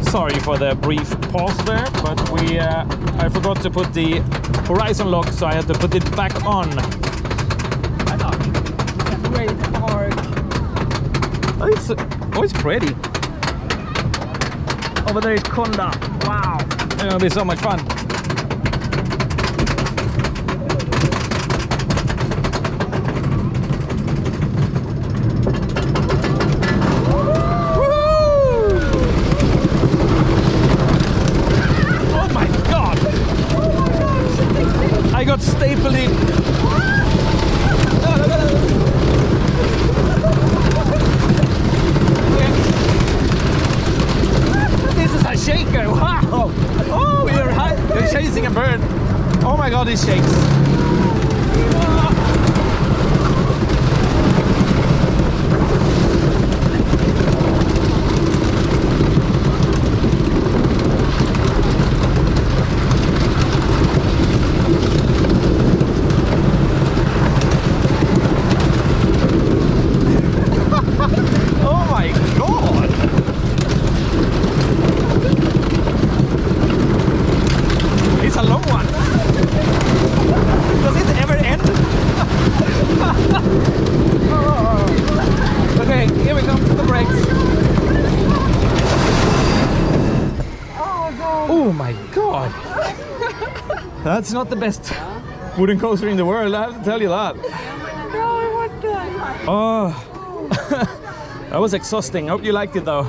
Sorry for the brief pause there, but I forgot to put the horizon lock, so I had to put it back on. Great park. Oh, it's pretty. Over there is Konda. Wow, it's gonna be so much fun. I got stapled in. This is a shaker. Wow. Oh, we're chasing a bird. Oh my god, it shakes. Oh my god! That's not the best wooden coaster in the world, I have to tell you that. No, it was good. Oh, that was exhausting. I hope you liked it though.